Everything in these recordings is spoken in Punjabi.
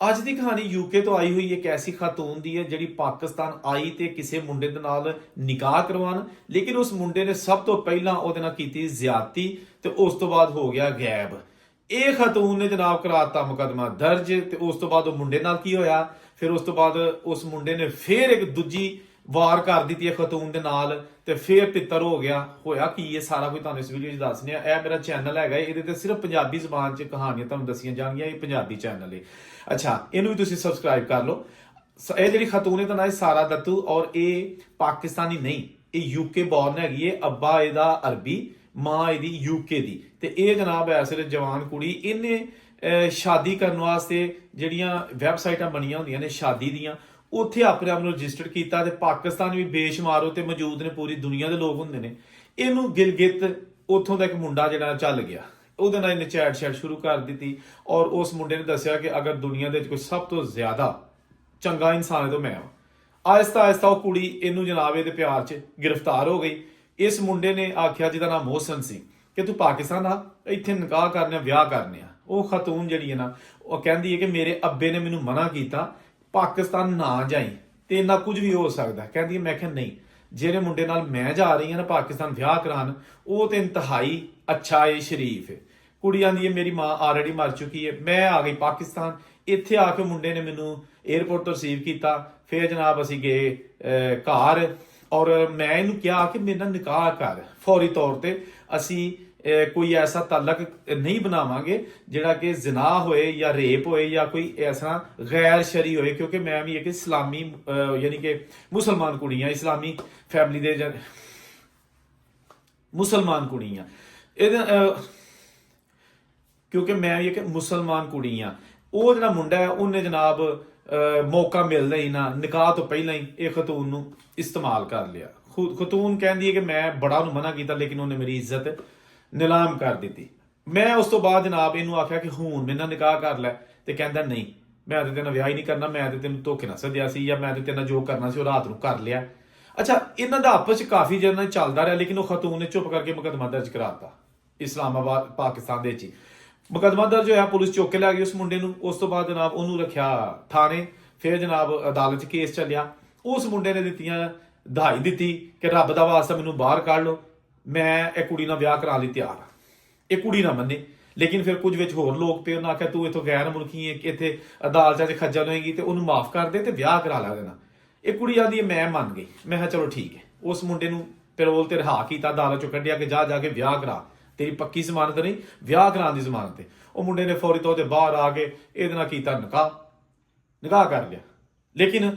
ਅੱਜ ਦੀ ਕਹਾਣੀ ਯੂਕੇ ਤੋਂ ਆਈ ਹੋਈ ਇੱਕ ਐਸੀ ਖਾਤੂਨ ਦੀ ਹੈ ਜਿਹੜੀ ਪਾਕਿਸਤਾਨ ਆਈ ਤੇ ਕਿਸੇ ਮੁੰਡੇ ਦੇ ਨਾਲ ਨਿਕਾਹ ਕਰਵਾਉਣ, ਲੇਕਿਨ ਉਸ ਮੁੰਡੇ ਨੇ ਸਭ ਤੋਂ ਪਹਿਲਾਂ ਉਹਦੇ ਨਾਲ ਕੀਤੀ ਜ਼ਿਆਦਤੀ ਤੇ ਉਸ ਤੋਂ ਬਾਅਦ ਹੋ ਗਿਆ ਗਾਇਬ। ਇਹ ਖਾਤੂਨ ਨੇ ਜਨਾਬ ਕਰਾਤਾ ਮੁਕੱਦਮਾ ਦਰਜ ਤੇ ਉਸ ਤੋਂ ਬਾਅਦ ਉਹ ਮੁੰਡੇ ਨਾਲ ਕੀ ਹੋਇਆ, ਫਿਰ ਉਸ ਤੋਂ ਬਾਅਦ ਉਸ ਮੁੰਡੇ ਨੇ ਫਿਰ ਇੱਕ ਦੂਜੀ ਵਾਰ ਕਰ ਦਿੱਤੀ ਹੈ ਖਾਤੂਨ ਦੇ ਨਾਲ ਤੇ ਫਿਰ ਤਿੱਤਰ ਹੋ ਗਿਆ। ਹੋਇਆ ਕੀ ਇਹ ਸਾਰਾ ਕੁਝ ਤੁਹਾਨੂੰ ਇਸ ਵੀਡੀਓ 'ਚ ਦੱਸਦੇ ਆ। ਇਹ ਮੇਰਾ ਚੈਨਲ ਹੈਗਾ, ਇਹਦੇ ਤੇ ਸਿਰਫ ਪੰਜਾਬੀ ਜ਼ੁਬਾਨ 'ਚ ਕਹਾਣੀਆਂ ਤੁਹਾਨੂੰ ਦੱਸੀਆਂ ਜਾਣਗੀਆਂ। ਇਹ ਪੰਜਾਬੀ ਚੈਨਲ ਹੈ। ਅੱਛਾ, ਇਹਨੂੰ ਵੀ ਤੁਸੀਂ ਸਬਸਕ੍ਰਾਈਬ ਕਰ ਲਓ। ਇਹ ਜਿਹੜੀ ਖਾਤੂਨ ਦਾ ਨਾਮ ਹੈ ਸਾਰਾ ਦੱਤੂ ਔਰ ਇਹ ਪਾਕਿਸਤਾਨੀ ਨਹੀਂ, ਇਹ ਯੂਕੇ ਬੌਰਨ ਹੈਗੀ ਹੈ। ਅੱਬਾ ਇਹਦਾ ਅਰਬੀ, ਮਾਂ ਇਹਦੀ ਯੂਕੇ ਦੀ ਤੇ ਇਹ ਜਨਾਬ ਐ ਸਿਰ ਜਵਾਨ ਕੁੜੀ। ਇਹਨੇ ਸ਼ਾਦੀ ਕਰਨ ਵਾਸਤੇ ਜਿਹੜੀਆਂ ਵੈਬਸਾਈਟਾਂ ਬਣੀਆਂ ਹੁੰਦੀਆਂ ਨੇ ਸ਼ਾਦੀ ਦੀਆਂ, ਉੱਥੇ ਆਪਣੇ ਆਪ ਨੂੰ ਰਜਿਸਟਰ ਕੀਤਾ ਤੇ ਪਾਕਿਸਤਾਨ ਵੀ ਬੇਸ਼ੁਮਾਰ ਉੱਤੇ ਮੌਜੂਦ ਨੇ, ਪੂਰੀ ਦੁਨੀਆ ਦੇ ਲੋਕ ਹੁੰਦੇ ਨੇ। ਇਹਨੂੰ ਗਿਲਗਿਤ ਉੱਥੋਂ ਦਾ ਇੱਕ ਮੁੰਡਾ ਜਿਹੜਾ ਚੱਲ ਗਿਆ, ਉਹਦੇ ਨਾਲ ਇਹਨੇ ਚੈਟ ਸ਼ੁਰੂ ਕਰ ਦਿੱਤੀ ਔਰ ਉਸ ਮੁੰਡੇ ਨੇ ਦੱਸਿਆ ਕਿ ਅਗਰ ਦੁਨੀਆ ਦੇ ਵਿੱਚ ਕੋਈ ਸਭ ਤੋਂ ਜ਼ਿਆਦਾ ਚੰਗਾ ਇਨਸਾਨ ਹੈ ਤਾਂ ਮੈਂ ਹਾਂ। ਆਹਿਸਤਾ ਆਹਿਸਤਾ ਉਹ ਕੁੜੀ ਇਹਨੂੰ ਜਨਾਬ ਇਹਦੇ ਪਿਆਰ 'ਚ ਗ੍ਰਿਫਤਾਰ ਹੋ ਗਈ। ਇਸ ਮੁੰਡੇ ਨੇ ਆਖਿਆ, ਜਿਹਦਾ ਨਾਮ ਮੋਹਸਨ ਸੀ, ਕਿ ਤੂੰ ਪਾਕਿਸਤਾਨ ਆ, ਇੱਥੇ ਨਿਕਾਹ ਕਰਨੇ ਆ, ਵਿਆਹ ਕਰਨੇ ਆ। ਉਹ ਖਾਤੂਨ ਜਿਹੜੀ ਹੈ ਨਾ, ਉਹ ਕਹਿੰਦੀ ਹੈ ਕਿ ਮੇਰੇ ਅੱਬੇ ਨੇ ਮੈਨੂੰ ਮਨਾ ਕੀਤਾ, ਪਾਕਿਸਤਾਨ ਨਾ ਜਾਈ ਤੇ ਇੰਨਾ ਕੁਝ ਵੀ ਹੋ ਸਕਦਾ। ਕਹਿੰਦੀ ਹੈ, ਮੈਂ ਕਿਹਾ ਨਹੀਂ, ਜਿਹੜੇ ਮੁੰਡੇ ਨਾਲ ਮੈਂ ਜਾ ਰਹੀ ਹਾਂ ਨਾ ਪਾਕਿਸਤਾਨ ਵਿਆਹ ਕਰਾਉਣ, ਉਹ ਤੇ ਇੰਤਹਾਈ ਅੱਛਾ ਏ, ਸ਼ਰੀਫ ਹੈ। ਕੁੜੀ ਆਂਦੀ ਹੈ ਮੇਰੀ ਮਾਂ ਆਲਰੇਡੀ ਮਰ ਚੁੱਕੀ ਹੈ, ਮੈਂ ਆ ਗਈ ਪਾਕਿਸਤਾਨ। ਇੱਥੇ ਆ ਕੇ ਮੁੰਡੇ ਨੇ ਮੈਨੂੰ 에ਅਰਪੋਰਟ ਤੋਂ ਰਿਸੀਵ ਕੀਤਾ। ਫਿਰ ਜਨਾਬ ਅਸੀਂ ਗਏ ਘਰ ਔਰ ਮੈਂ ਇਹਨੂੰ ਕਿਹਾ ਕਿ ਮੇਰੇ ਨਾਲ ਨਿਕਾਹ ਕਰ ਫੌਰੀ ਤੌਰ ਤੇ। ਅਸੀਂ ਕੋਈ ਐਸਾ ਤਾਲਕ ਨਹੀਂ ਬਣਾਵਾਂਗੇ ਜਿਹੜਾ ਕਿ ਜ਼ਿਨਾ ਹੋਏ ਜਾਂ ਰੇਪ ਹੋਏ ਜਾਂ ਕੋਈ ਐਸਾ ਗੈਰ ਸ਼ਰੀ ਹੋਏ, ਕਿਉਂਕਿ ਮੈਂ ਵੀ ਇੱਕ ਇਸਲਾਮੀ ਯਾਨੀ ਕਿ ਮੁਸਲਮਾਨ ਕੁੜੀ ਹਾਂ, ਇਸਲਾਮੀ ਫੈਮਿਲੀ ਦੇ ਮੁਸਲਮਾਨ ਕੁੜੀ ਹਾਂ। ਇਹਦੇ ਕਿਉਂਕਿ ਮੈਂ ਵੀ ਇੱਕ ਮੁਸਲਮਾਨ ਕੁੜੀ ਹਾਂ। ਉਹ ਜਿਹੜਾ ਮੁੰਡਾ ਹੈ ਉਹਨੇ ਜਨਾਬ ਮੌਕਾ ਮਿਲਦਾ ਹੀ ਨਾ, ਨਿਕਾਹ ਤੋਂ ਪਹਿਲਾਂ ਹੀ ਇਹ ਖਤੂਨ ਨੂੰ ਇਸਤੇਮਾਲ ਕਰ ਲਿਆ। ਖਤੂਨ ਕਹਿੰਦੀ ਹੈ ਕਿ ਮੈਂ ਬੜਾ ਉਹਨੂੰ ਮਨਾ ਕੀਤਾ, ਲੇਕਿਨ ਉਹਨੇ ਮੇਰੀ ਇੱਜ਼ਤ ਨਿਲਾਮ ਕਰ ਦਿੱਤੀ। ਮੈਂ ਉਸ ਤੋਂ ਬਾਅਦ ਜਨਾਬ ਇਹਨੂੰ ਆਖਿਆ ਕਿ ਹੁਣ ਮੇਰੇ ਨਾਲ ਨਿਕਾਹ ਕਰ ਲੈ, ਤੇ ਕਹਿੰਦਾ ਨਹੀਂ, ਮੈਂ ਤੇ ਤੇਰੇ ਨਾਲ ਵਿਆਹ ਹੀ ਨਹੀਂ ਕਰਨਾ, ਮੈਂ ਤੇ ਤੈਨੂੰ ਧੋਖੇ ਨਾਲ ਸੱਦਿਆ ਸੀ, ਜਾਂ ਮੈਂ ਤੇ ਤੇਰੇ ਨਾਲ ਜੋ ਕਰਨਾ ਸੀ ਉਹ ਰਾਤ ਨੂੰ ਕਰ ਲਿਆ। ਅੱਛਾ, ਇਹਨਾਂ ਦਾ ਆਪਸ ਚ ਕਾਫੀ ਜਨਾਂ ਚੱਲਦਾ ਰਿਹਾ, ਲੇਕਿਨ ਉਹ ਖਤੂਨ ਨੇ ਚੁੱਪ ਕਰਕੇ ਮੁਕੱਦਮਾ ਦਰਜ ਕਰਾਤਾ ਇਸਲਾਮਾਬਾਦ ਪਾਕਿਸਤਾਨ ਦੇ ਵਿੱਚ। ਮੁਕੱਦਮਾ ਦਰਜ ਹੋਇਆ, ਪੁਲਿਸ ਚੁੱਕ ਕੇ ਲੈ ਗਈ ਉਸ ਮੁੰਡੇ ਨੂੰ। ਉਸ ਤੋਂ ਬਾਅਦ ਜਨਾਬ ਉਹਨੂੰ ਰੱਖਿਆ ਥਾਣੇ। ਫਿਰ ਜਨਾਬ ਅਦਾਲਤ 'ਚ ਕੇਸ ਚੱਲਿਆ। ਉਸ ਮੁੰਡੇ ਨੇ ਦਿੱਤੀਆਂ ਦਹਾਈ ਦਿੱਤੀ ਕਿ ਰੱਬ ਦਾ ਵਾਸਤਾ ਮੈਨੂੰ ਬਾਹਰ ਕੱਢ ਲਓ, ਮੈਂ ਇਹ ਕੁੜੀ ਨਾਲ ਵਿਆਹ ਕਰਾਉਣ ਲਈ ਤਿਆਰ ਹਾਂ। ਇਹ ਕੁੜੀ ਨਾ ਮੰਨੇ, ਲੇਕਿਨ ਫਿਰ ਕੁਝ ਵਿੱਚ ਹੋਰ ਲੋਕ ਪਏ, ਉਹਨਾਂ ਆਖਿਆ ਤੂੰ ਇੱਥੋਂ ਗੈਰ ਮੁਲਕੀ ਹੈ, ਇੱਥੇ ਅਦਾਲਤਾਂ 'ਚ ਖੱਜਲ ਹੋਏਗੀ ਤੇ ਉਹਨੂੰ ਮਾਫ ਕਰ ਦੇ ਤੇ ਵਿਆਹ ਕਰਾ ਲੈ ਦੇਣਾ। ਇਹ ਕੁੜੀ ਆਂਦੀ ਹੈ ਮੈਂ ਮੰਨ ਗਈ। ਮੈਂ ਕਿਹਾ ਚਲੋ ਠੀਕ ਹੈ। ਉਸ ਮੁੰਡੇ ਨੂੰ ਪੈਰੋਲ ਤੇ ਰਿਹਾ ਕੀਤਾ, ਅਦਾਲਤ 'ਚੋਂ ਕੱਢਿਆ ਕਿ ਜਾ ਕੇ ਵਿਆਹ ਕਰਾ, ਤੇਰੀ ਪੱਕੀ ਜ਼ਮਾਨਤ ਨਹੀਂ, ਵਿਆਹ ਕਰਾਉਣ ਦੀ ਜ਼ਮਾਨਤ ਤੇ। ਉਹ ਮੁੰਡੇ ਨੇ ਫੌਰੀ ਤੌਰ ਤੇ ਬਾਹਰ ਆ ਕੇ ਇਹਦੇ ਨਾਲ ਕੀਤਾ ਨਿਕਾਹ ਕਰ ਲਿਆ। ਲੇਕਿਨ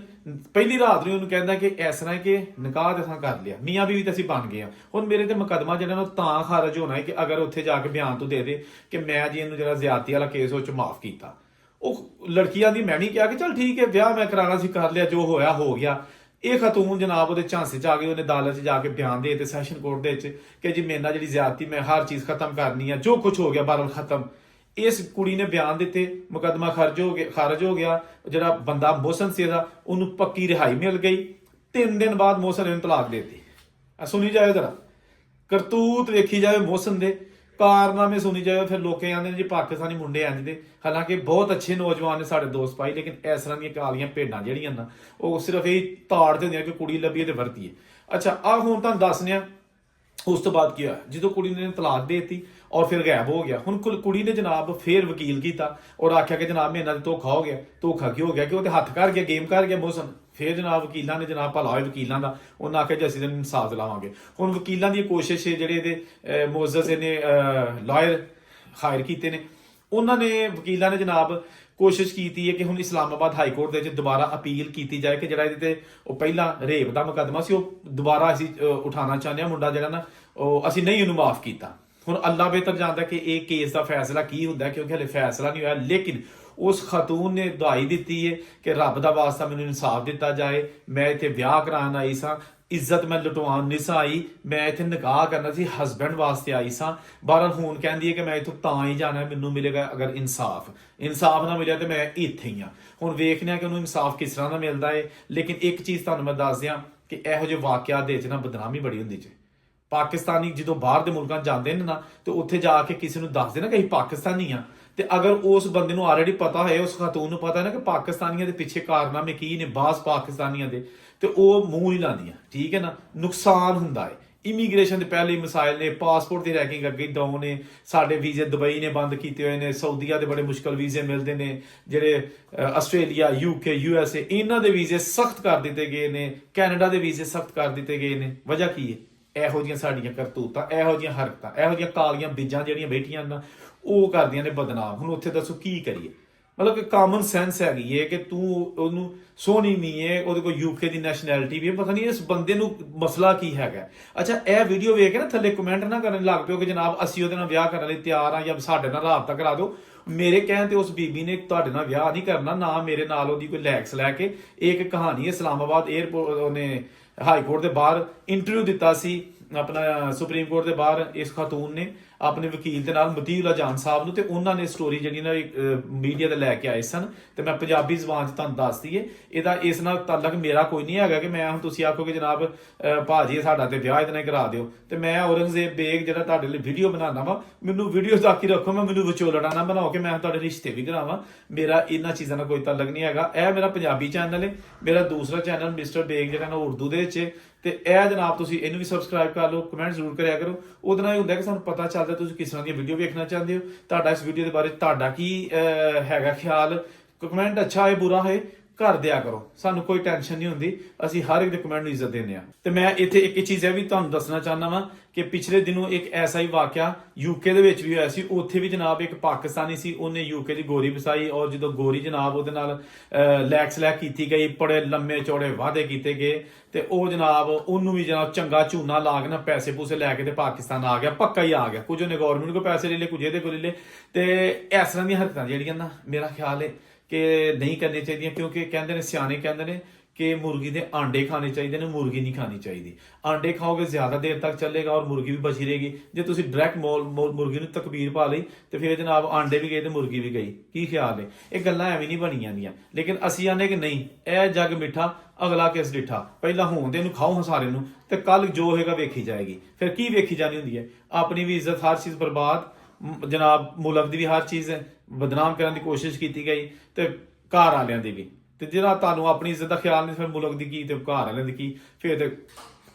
ਪਹਿਲੀ ਰਾਤ ਨੂੰ ਉਹਨੂੰ ਕਹਿੰਦਾ ਕਿ ਇਸ ਤਰ੍ਹਾਂ ਕਿ ਨਿਕਾਹ ਤੇ ਅਸਾਂ ਕਰ ਲਿਆ, ਮੀਆਂ ਬੀਵੀ ਤੇ ਅਸੀਂ ਬਣ ਗਏ ਆ। ਹੁਣ ਮੇਰੇ ਤੇ ਮੁਕੱਦਮਾ ਜਿਹੜਾ ਨਾ ਤਾਂ ਖਾਰਜ ਹੋਣਾ ਹੈ ਕਿ ਅਗਰ ਉੱਥੇ ਜਾ ਕੇ ਬਿਆਨ ਤੋਂ ਦੇ ਦੇ ਕਿ ਮੈਂ ਜੀ ਇਹਨੂੰ ਜਿਹੜਾ ਜ਼ਿਆਦਤੀ ਵਾਲਾ ਕੇਸ ਉਹ ਚ ਮਾਫ ਕੀਤਾ। ਉਹ ਲੜਕੀਆਂ ਦੀ ਮੈਂ ਵੀ ਕਿਹਾ ਕਿ ਚਲ ਠੀਕ ਹੈ, ਵਿਆਹ ਮੈਂ ਕਰਾਉਣਾ ਸੀ ਕਰ ਲਿਆ, ਜੋ ਹੋਇਆ ਹੋ ਗਿਆ। ਇਹ ਖਤੂਨ ਜਨਾਬ ਉਹਦੇ ਝਾਂਸੇ 'ਚ ਆ ਗਈ। ਉਹਨੇ ਅਦਾਲਤ 'ਚ ਜਾ ਕੇ ਬਿਆਨ ਦੇ ਤੇ ਸੈਸ਼ਨ ਕੋਰਟ ਦੇ ਵਿੱਚ ਕਿ ਜੀ ਮੇਰੇ ਨਾਲ ਜਿਹੜੀ ਜ਼ਿਆਦਤੀ, ਮੈਂ ਹਰ ਚੀਜ਼ ਖਤਮ ਕਰਨੀ ਆ, ਜੋ ਕੁਝ ਹੋ ਗਿਆ ਬਹਰਹਾਲ ਖਤਮ। ਇਸ ਕੁੜੀ ਨੇ ਬਿਆਨ ਦਿੱਤੇ, ਮੁਕੱਦਮਾ ਖਾਰਜ ਹੋ ਗਿਆ। ਜਿਹੜਾ ਬੰਦਾ ਮੋਹਸਨ ਸੀ ਇਹਦਾ, ਉਹਨੂੰ ਪੱਕੀ ਰਿਹਾਈ ਮਿਲ ਗਈ। 3 ਦਿਨ ਬਾਅਦ ਮੋਹਸਨ ਨੇ ਤਲਾਕ ਦੇ ਦਿੱਤੀ। ਸੁਣੀ ਜਾਏ ਜਰਾ, ਕਰਤੂਤ ਵੇਖੀ ਜਾਵੇ ਮੋਹਸਨ ਦੇ, ਕਾਰਨਾਮੇ ਸੁਣੀ ਜਾਵੇ। ਫਿਰ ਲੋਕ ਕਹਿੰਦੇ ਨੇ ਜੀ ਪਾਕਿਸਤਾਨੀ ਮੁੰਡੇ ਇੰਝ ਦੇ, ਹਾਲਾਂਕਿ ਬਹੁਤ ਅੱਛੇ ਨੌਜਵਾਨ ਨੇ ਸਾਡੇ ਦੋਸਤ ਭਾਈ, ਲੇਕਿਨ ਇਸ ਤਰ੍ਹਾਂ ਦੀਆਂ ਕਾਲੀਆਂ ਭੇਡਾਂ ਜਿਹੜੀਆਂ ਨਾ ਉਹ ਸਿਰਫ ਇਹ ਤਾੜ ਦੇ ਹੁੰਦੀਆਂ ਕਿ ਕੁੜੀ ਲੱਭੀਏ ਤੇ ਵਰਤੀਏ। ਅੱਛਾ, ਆਹ ਹੁਣ ਤੁਹਾਨੂੰ ਦੱਸਦੇ ਆ ਉਸ ਤੋਂ ਬਾਅਦ ਕੀ ਹੋਇਆ। ਜਦੋਂ ਕੁੜੀ ਨੇ ਤਲਾਕ ਦੇ ਦਿੱਤੀ ਔਰ ਫਿਰ ਗਾਇਬ ਹੋ ਗਿਆ। ਹੁਣ ਕੁੜੀ ਨੇ ਜਨਾਬ ਫੇਰ ਵਕੀਲ ਕੀਤਾ ਔਰ ਆਖਿਆ ਕਿ ਜਨਾਬ ਮੇਰੇ ਨਾਲ ਧੋਖਾ ਹੋ ਗਿਆ। ਧੋਖਾ ਕੀ ਹੋ ਗਿਆ ਕਿ ਉਹ ਤੇ ਹੱਥ ਕਰ ਗਿਆ, ਗੇਮ ਕਰ ਗਿਆ ਮੋਹਸਨ। ਫਿਰ ਜਨਾਬ ਵਕੀਲਾਂ ਨੇ ਜਨਾਬ ਭਲਾ ਹੋਇਆ ਵਕੀਲਾਂ ਦਾ, ਉਹਨਾਂ ਆਖਿਆ ਜੀ ਅਸੀਂ ਤੈਨੂੰ ਇਨਸਾਫ ਦਿਲਾਵਾਂਗੇ। ਹੁਣ ਵਕੀਲਾਂ ਦੀ ਕੋਸ਼ਿਸ਼ ਜਿਹੜੇ ਇਹਦੇ ਮੁਅੱਜ਼ਜ਼ ਨੇ ਲਾਇਰ ਹਾਇਰ ਕੀਤੇ ਨੇ, ਉਹਨਾਂ ਨੇ ਵਕੀਲਾਂ ਨੇ ਜਨਾਬ ਕੋਸ਼ਿਸ਼ ਕੀਤੀ ਹੈ ਕਿ ਹੁਣ ਇਸਲਾਮਾਬਾਦ ਹਾਈ ਕੋਰਟ ਦੇ ਵਿੱਚ ਦੁਬਾਰਾ ਅਪੀਲ ਕੀਤੀ ਜਾਏ ਕਿ ਜਿਹੜਾ ਇਹਦੇ ਤੇ ਉਹ ਪਹਿਲਾਂ ਰੇਪ ਦਾ ਮੁਕੱਦਮਾ ਸੀ ਉਹ ਦੁਬਾਰਾ ਅਸੀਂ ਉਠਾਉਣਾ ਚਾਹੁੰਦੇ ਹਾਂ। ਮੁੰਡਾ ਜਿਹੜਾ ਨਾ ਉਹ ਅਸੀਂ ਨਹੀਂ ਉਹਨੂੰ ਮਾਫ ਕੀਤਾ। ਹੁਣ ਅੱਲਾ ਬਿਹਤਰ ਜਾਣਦਾ ਕਿ ਇਹ ਕੇਸ ਦਾ ਫੈਸਲਾ ਕੀ ਹੁੰਦਾ, ਕਿਉਂਕਿ ਹਲੇ ਫੈਸਲਾ ਨਹੀਂ ਹੋਇਆ। ਲੇਕਿਨ ਉਸ ਖਾਤੂਨ ਨੇ ਦੁਹਾਈ ਦਿੱਤੀ ਹੈ ਕਿ ਰੱਬ ਦਾ ਵਾਸਤਾ ਮੈਨੂੰ ਇਨਸਾਫ ਦਿੱਤਾ ਜਾਏ, ਮੈਂ ਇੱਥੇ ਵਿਆਹ ਕਰਾਉਣ ਆਈ ਸਾਂ, ਇੱਜ਼ਤ ਮੈਂ ਲੁਟਵਾਉਣ ਨਹੀਂ ਸਾਂ ਆਈ, ਮੈਂ ਇੱਥੇ ਨਿਕਾਹ ਕਰਨਾ ਸੀ, ਹਸਬੈਂਡ ਵਾਸਤੇ ਆਈ ਸਾਂ। ਬਹਰਹਾਲ ਹੁਣ ਕਹਿੰਦੀ ਹੈ ਕਿ ਮੈਂ ਇੱਥੋਂ ਤਾਂ ਹੀ ਜਾਣਾ, ਮੈਨੂੰ ਮਿਲੇਗਾ ਅਗਰ ਇਨਸਾਫ ਨਾ ਮਿਲਿਆ ਤੇ ਮੈਂ ਇੱਥੇ ਹੀ ਹਾਂ। ਹੁਣ ਵੇਖਦੇ ਹਾਂ ਕਿ ਉਹਨੂੰ ਇਨਸਾਫ ਕਿਸ ਤਰ੍ਹਾਂ ਦਾ ਮਿਲਦਾ ਹੈ। ਲੇਕਿਨ ਇੱਕ ਚੀਜ਼ ਤੁਹਾਨੂੰ ਮੈਂ ਦੱਸ ਦਿਆਂ ਕਿ ਇਹੋ ਜਿਹੇ ਵਾਕਿਆਤ ਦੇ ਵਿੱਚ ਨਾ ਬਦਨਾਮੀ ਬੜੀ ਹੁੰਦੀ ਜੇ। ਪਾਕਿਸਤਾਨੀ ਜਦੋਂ ਬਾਹਰ ਦੇ ਮੁਲਕਾਂ ਜਾਂਦੇ ਨੇ ਨਾ ਤੇ ਉੱਥੇ ਜਾ ਕੇ ਕਿਸੇ ਨੂੰ ਦੱਸਦੇ ਨਾ ਕਿ ਅਸੀਂ ਪਾਕਿਸਤਾਨੀ ਆ, ਤੇ ਅਗਰ ਉਸ ਬੰਦੇ ਨੂੰ ਆਲਰੇਡੀ ਪਤਾ ਹੈ, ਉਸ ਖਾਤੂਨ ਨੂੰ ਪਤਾ ਹੈ ਨਾ ਕਿ ਪਾਕਿਸਤਾਨੀਆਂ ਦੇ ਪਿੱਛੇ ਕਾਰਨਾਮੇ ਕੀ ਨੇ, ਬਾਜ਼ ਪਾਕਿਸਤਾਨੀਆਂ ਦੇ, ਤੇ ਉਹ ਮੂੰਹ ਨਹੀਂ ਲਾਉਂਦੀਆਂ, ਠੀਕ ਹੈ ਨਾ। ਨੁਕਸਾਨ ਹੁੰਦਾ ਹੈ। ਇਮੀਗ੍ਰੇਸ਼ਨ ਦੇ ਪਹਿਲੇ ਮਸਾਇਲ ਨੇ, ਪਾਸਪੋਰਟ ਦੀ ਰੈਕਿੰਗ ਅੱਗੇ ਡਾਊਨ ਨੇ, ਸਾਡੇ ਵੀਜ਼ੇ ਦੁਬਈ ਨੇ ਬੰਦ ਕੀਤੇ ਹੋਏ ਨੇ, ਸਾਊਦੀਆ ਦੇ ਬੜੇ ਮੁਸ਼ਕਲ ਵੀਜ਼ੇ ਮਿਲਦੇ ਨੇ, ਜਿਹੜੇ ਆਸਟ੍ਰੇਲੀਆ, UK, USA ਇਹਨਾਂ ਦੇ ਵੀਜ਼ੇ ਸਖਤ ਕਰ ਦਿੱਤੇ ਗਏ ਨੇ, ਕੈਨੇਡਾ ਦੇ ਵੀਜ਼ੇ ਸਖਤ ਕਰ ਦਿੱਤੇ ਗਏ ਨੇ। ਵਜ੍ਹਾ ਕੀ ਹੈ? ਇਹੋ ਜਿਹੀਆਂ ਸਾਡੀਆਂ ਕਰਤੂਤਾਂ, ਇਹੋ ਜਿਹੀਆਂ ਹਰਕਤਾਂ, ਇਹੋ ਜਿਹੀਆਂ ਕਾਲੀਆਂ ਬੀਜਾਂ ਜਿਹੜੀਆਂ ਬੈਠੀਆਂ ਨਾ, ਉਹ ਕਰਦੀਆਂ ਨੇ ਬਦਨਾਮ। ਹੁਣ ਉੱਥੇ ਦੱਸੋ ਕੀ ਕਰੀਏ? ਮਤਲਬ ਕਿ ਕਾਮਨ ਸੈਂਸ ਹੈਗੀ ਹੈ ਕਿ ਤੂੰ ਉਹਨੂੰ ਸੋਹਣੀ ਨਹੀਂ ਹੈ, ਉਹਦੇ ਕੋਲ UK ਦੀ ਨੈਸ਼ਨੈਲਿਟੀ ਵੀ ਹੈ, ਪਤਾ ਨਹੀਂ ਇਸ ਬੰਦੇ ਨੂੰ ਮਸਲਾ ਕੀ ਹੈਗਾ। ਅੱਛਾ, ਇਹ ਵੀਡੀਓ ਵੇਖ ਕੇ ਨਾ ਥੱਲੇ ਕਮੈਂਟ ਨਾ ਕਰਨ ਲੱਗ ਪਿਓ ਕਿ ਜਨਾਬ ਅਸੀਂ ਉਹਦੇ ਨਾਲ ਵਿਆਹ ਕਰਨ ਲਈ ਤਿਆਰ ਆ ਜਾਂ ਸਾਡੇ ਨਾਲ ਰਾਬਤਾ ਕਰਾ ਦਿਓ। ਮੇਰੇ ਕਹਿਣ ਤੇ ਉਸ ਬੀਬੀ ਨੇ ਤੁਹਾਡੇ ਨਾਲ ਵਿਆਹ ਨਹੀਂ ਕਰਨਾ, ਨਾ ਮੇਰੇ ਨਾਲ ਉਹਦੀ ਕੋਈ ਲੈਕਸ ਲੈ ਕੇ। ਇਹ ਇੱਕ ਕਹਾਣੀ ਹੈ, ਇਸਲਾਮਾਬਾਦ 에ਅਰਪੋਰਟ ਉਹਨੇ ਹਾਈ ਕੋਰਟ ਦੇ ਬਾਹਰ ਇੰਟਰਵਿਊ ਦਿੱਤਾ ਸੀ, ਆਪਣਾ ਸੁਪਰੀਮ ਕੋਰਟ ਦੇ ਬਾਹਰ ਇਸ ਖਾਤੂਨ ਨੇ ਆਪਣੇ ਵਕੀਲ ਦੇ ਨਾਲ, ਮਤੀਉਲਾ ਜਾਨ ਸਾਹਿਬ ਨੂੰ, ਤੇ ਉਹਨਾਂ ਨੇ ਸਟੋਰੀ ਜਿਹੜੀ ਨਾ ਮੀਡੀਆ ਤੇ ਲੈ ਕੇ ਆਏ ਸਨ, ਤੇ ਮੈਂ ਪੰਜਾਬੀ ਜ਼ੁਬਾਨ 'ਚ ਤੁਹਾਨੂੰ ਦੱਸ ਦਈਏ। ਇਹਦਾ ਇਸ ਨਾਲ ਤਾਲੁਕ ਮੇਰਾ ਕੋਈ ਨਹੀਂ ਹੈਗਾ ਕਿ ਮੈਂ ਹੁਣ ਤੁਸੀਂ ਆਖੋ ਕਿ ਜਨਾਬ ਭਾਜੀ ਸਾਡਾ ਤੇ ਵਿਆਹ ਇਹਦੇ ਨਾਲ ਕਰਾ ਦਿਓ, ਤੇ ਮੈਂ ਔਰੰਗਜ਼ੇਬ ਬੇਗ ਜਿਹੜਾ ਤੁਹਾਡੇ ਲਈ ਵੀਡੀਓ ਬਣਾਉਣਾ ਵਾ, ਮੈਨੂੰ ਵੀਡੀਓ ਤੱਕ ਹੀ ਰੱਖੋ, ਮੈਂ ਮੈਨੂੰ ਵਿਚੋਲੜਾ ਨਾ ਬਣਾਓ ਕਿ ਮੈਂ ਤੁਹਾਡੇ ਰਿਸ਼ਤੇ ਵੀ ਕਰਾਵਾਂ। ਮੇਰਾ ਇਹਨਾਂ ਚੀਜ਼ਾਂ ਨਾਲ ਕੋਈ ਤਾਲੁਕ ਨਹੀਂ ਹੈਗਾ। ਇਹ ਮੇਰਾ ਪੰਜਾਬੀ ਚੈਨਲ ਹੈ। ਮੇਰਾ ਦੂਸਰਾ ਚੈਨਲ ਮਿਸਟਰ ਬੇਗ ਜਿਹੜਾ ਨਾ ਉਰਦੂ ਦੇ ਵਿੱਚ, ਤੇ ਇਹ ਜਨਾਬ ਤੁਸੀਂ ਇਹਨੂੰ ਵੀ ਸਬਸਕ੍ਰਾਈਬ ਕਰ ਲਓ, ਕਮੈਂਟ ਜ਼ਰੂਰ ਕਰਿਆ ਕਰੋ। ਉਹਦੇ ਨਾਲ ਇਹ ਹੁੰਦਾ ਕਿ ਸਾਨੂੰ ਪਤਾ ਚੱਲਦਾ ਤੁਸੀਂ ਕਿਸ ਤਰ੍ਹਾਂ ਦੀਆਂ ਵੀਡੀਓ ਵੇਖਣਾ ਚਾਹੁੰਦੇ ਹੋ, ਤੁਹਾਡਾ ਇਸ ਵੀਡੀਓ ਦੇ ਬਾਰੇ ਤੁਹਾਡਾ ਕੀ ਹੈਗਾ ਖਿਆਲ। ਕਮੈਂਟ ਅੱਛਾ ਹੈ ਬੁਰਾ ਹੈ ਕਰ ਦਿਆ ਕਰੋ, ਸਾਨੂੰ ਕੋਈ ਟੈਨਸ਼ਨ ਨਹੀਂ ਹੁੰਦੀ, ਅਸੀਂ ਹਰ ਇੱਕ ਦੇ ਕਮੈਂਟ ਨੂੰ ਇੱਜ਼ਤ ਦਿੰਦੇ ਆ। ਤੇ ਮੈਂ ਇੱਥੇ ਇੱਕ ਚੀਜ਼ ਇਹ ਵੀ ਤੁਹਾਨੂੰ ਦੱਸਣਾ ਚਾਹੁੰਦਾ ਵਾਂ ਕਿ ਪਿਛਲੇ ਦਿਨੋਂ ਇੱਕ ਐਸਾ ਹੀ ਵਾਕਿਆ UK ਦੇ ਵਿੱਚ ਵੀ ਹੋਇਆ ਸੀ। ਉੱਥੇ ਵੀ ਜਨਾਬ ਇੱਕ ਪਾਕਿਸਤਾਨੀ ਸੀ, ਉਹਨੇ UK ਦੀ ਗੋਰੀ ਵਸਾਈ, ਔਰ ਜਦੋਂ ਗੋਰੀ ਜਨਾਬ ਉਹਦੇ ਨਾਲ ਲੈਕਸ ਲੈ ਕੀਤੀ ਗਈ, ਬੜੇ ਲੰਮੇ ਚੌੜੇ ਵਾਅਦੇ ਕੀਤੇ ਗਏ, ਤੇ ਉਹ ਜਨਾਬ ਉਹਨੂੰ ਵੀ ਜਨਾਬ ਚੰਗਾ ਝੂਨਾ ਲਾ ਕੇ ਨਾ ਪੈਸੇ ਪੂਸੇ ਲੈ ਕੇ ਤੇ ਪਾਕਿਸਤਾਨ ਆ ਗਿਆ, ਪੱਕਾ ਹੀ ਆ ਗਿਆ। ਕੁਝ ਉਹਨੇ ਗੌਰਮੈਂਟ ਕੋਲ ਪੈਸੇ ਲੈ ਲਏ, ਕੁਝ ਇਹਦੇ ਕੋਲ ਲੈ ਲਏ। ਤੇ ਇਸ ਤਰ੍ਹਾਂ ਦੀਆਂ ਹਰਕਤਾਂ ਜਿਹੜੀਆਂ ਨਾ ਮੇਰਾ ਖਿਆਲ ਹੈ ਕਿ ਨਹੀਂ ਕਰਨੀਆਂ ਚਾਹੀਦੀਆਂ, ਕਿਉਂਕਿ ਕਹਿੰਦੇ ਨੇ ਸਿਆਣੇ ਕਹਿੰਦੇ ਨੇ ਕਿ ਮੁਰਗੀ ਦੇ ਆਂਡੇ ਖਾਣੇ ਚਾਹੀਦੇ ਨੇ, ਮੁਰਗੀ ਨਹੀਂ ਖਾਣੀ ਚਾਹੀਦੀ। ਆਂਡੇ ਖਾਓਗੇ ਜ਼ਿਆਦਾ ਦੇਰ ਤੱਕ ਚੱਲੇਗਾ ਔਰ ਮੁਰਗੀ ਵੀ ਬਚੀ ਰਹੇਗੀ। ਜੇ ਤੁਸੀਂ ਡਾਇਰੈਕਟ ਮੁਰਗੀ ਨੂੰ ਤਕਬੀਰ ਪਾ ਲਈ ਤੇ ਫਿਰ ਜਨਾਬ ਆਂਡੇ ਵੀ ਗਏ ਤੇ ਮੁਰਗੀ ਵੀ ਗਈ। ਕੀ ਖਿਆਲ ਹੈ? ਇਹ ਗੱਲਾਂ ਐਵੇਂ ਨਹੀਂ ਬਣੀਆਂ ਜਾਂਦੀਆਂ। ਲੇਕਿਨ ਅਸੀਂ ਆਨੇ ਕਿ ਨਹੀਂ, ਇਹ ਜੱਗ ਮਿੱਠਾ ਅਗਲਾ ਕਿਸ ਡਿੱਠਾ, ਪਹਿਲਾਂ ਹੋਣ ਦੇ ਇਹਨੂੰ ਖਾਓ ਹਸਾਰੇ ਨੂੰ, ਤੇ ਕੱਲ ਜੋ ਹੋਏਗਾ ਵੇਖੀ ਜਾਏਗੀ। ਫਿਰ ਕੀ ਵੇਖੀ ਜਾਣੀ ਹੁੰਦੀ ਹੈ? ਆਪਣੀ ਵੀ ਇੱਜ਼ਤ, ਹਰ ਚੀਜ਼ ਬਰਬਾਦ, ਜਨਾਬ ਮੁਲਕ ਦੀ ਵੀ ਹਰ ਚੀਜ਼ ਬਦਨਾਮ ਕਰਨ ਦੀ ਕੋਸ਼ਿਸ਼ ਕੀਤੀ ਗਈ, ਤੇ ਘਰ ਵਾਲਿਆਂ ਦੀ ਵੀ। ਤੇ ਜਿਹੜਾ ਤੁਹਾਨੂੰ ਆਪਣੀ ਇੱਜ਼ਤ ਦਾ ਖਿਆਲ ਨਹੀਂ, ਫਿਰ ਮੁਲਕ ਦੀ ਕੀ ਤੇ ਘਰ ਵਾਲਿਆਂ ਦੀ ਕੀ, ਫਿਰ ਤੇ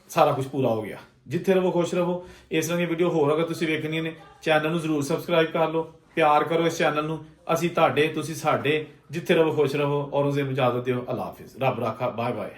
ਸਾਰਾ ਕੁਝ ਪੂਰਾ ਹੋ ਗਿਆ। ਜਿੱਥੇ ਰਹੋ ਖੁਸ਼ ਰਹੋ। ਇਸ ਤਰ੍ਹਾਂ ਦੀਆਂ ਵੀਡੀਓ ਹੋਰ ਅਗਰ ਤੁਸੀਂ ਵੇਖਣੀਆਂ ਨੇ, ਚੈਨਲ ਨੂੰ ਜ਼ਰੂਰ ਸਬਸਕ੍ਰਾਈਬ ਕਰ ਲਓ, ਪਿਆਰ ਕਰੋ ਇਸ ਚੈਨਲ ਨੂੰ। ਅਸੀਂ ਤੁਹਾਡੇ, ਤੁਸੀਂ ਸਾਡੇ। ਜਿੱਥੇ ਰਹੋ ਖੁਸ਼ ਰਹੋ। ਔਰੰਗਜ਼ੇਬ ਇਜਾਜ਼ਤ ਦਿਓ। ਅੱਲਾ ਹਾਫਿਜ਼। ਰੱਬ ਰਾਖਾ। Bye bye.